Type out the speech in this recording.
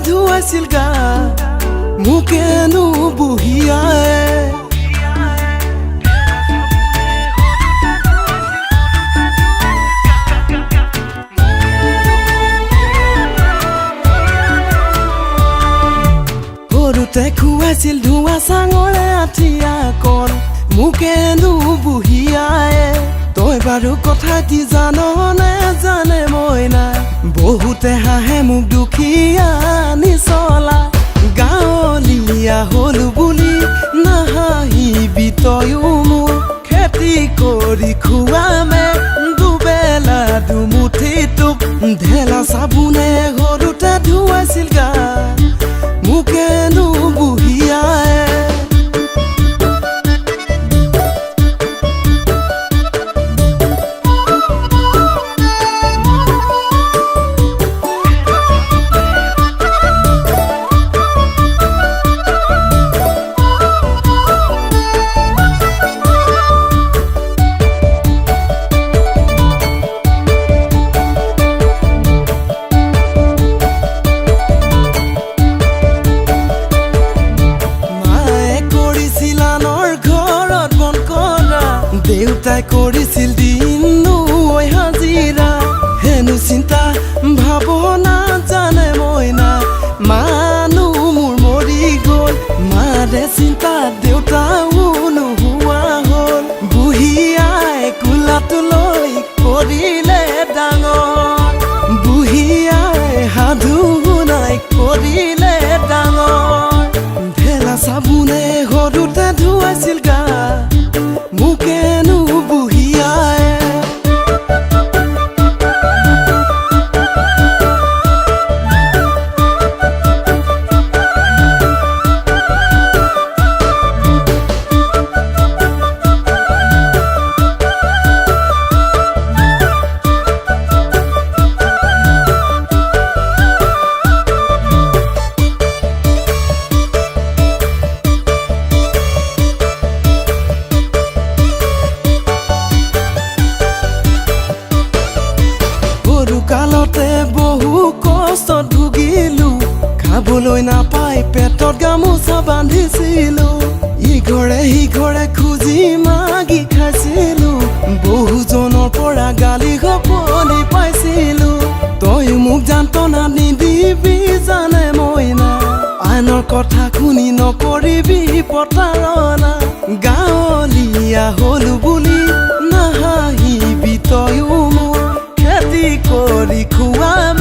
ধুৱাইছিল গা মোকেনো বুহিয়াই সৰুতে খুৱাইছিল ধোঁৱা চাঙৰে আঠিয়া কল মোকেনো বুহিয়াই তই বাৰু কথাটি জাননে জানে মইনা বহুতে হাঁহে মোক দুখীয়া নিচলা গাঁৱলীয়া হলো বুলি নাহাঁহিবি তয়ো মোক খেতি কৰি খুৱামে দুবেলা দুমুঠি তোক ঢেলা চাবোনে সৰুতে ধুৱাইছিল গা মোকেনো বুহিয়াই দেউতাই কৰিছিল দিনো হাজিৰা হেনো চিন্তা ভাৱনা জানে মইনা মানুহ মোৰ মৰি গ'ল মাৰে চিন্তা দেউতাও নোহোৱা হ'ল বুঢ়ীয়াই কোলাটো লৈ কৰিলে ডাঙৰ বুঢ়ীয়াই সাধু শুনাই কৰিলে ডাঙৰ ঢেলা চাবোনে সৰুতে ধুৱাইছিল গা মোকেনো বুহিয়াই কালতে বহু কষ্টত ভুগিলো খাবলৈ নাপাই পেটত গামোচা বান্ধিছিলো ইঘৰে সিঘৰে খুজি মাগি খাইছিলো বহুজনৰ পৰা গালি সপনি পাইছিলো তই মোক যান্তনা নিদিবি জানে মইনা আনৰ কথা শুনি নকৰিবি প্ৰতাৰণা গাঁৱলীয়া হলো বুলি নাহাঁহিবি তয়ো মোক খেতি কৰি খুৱাম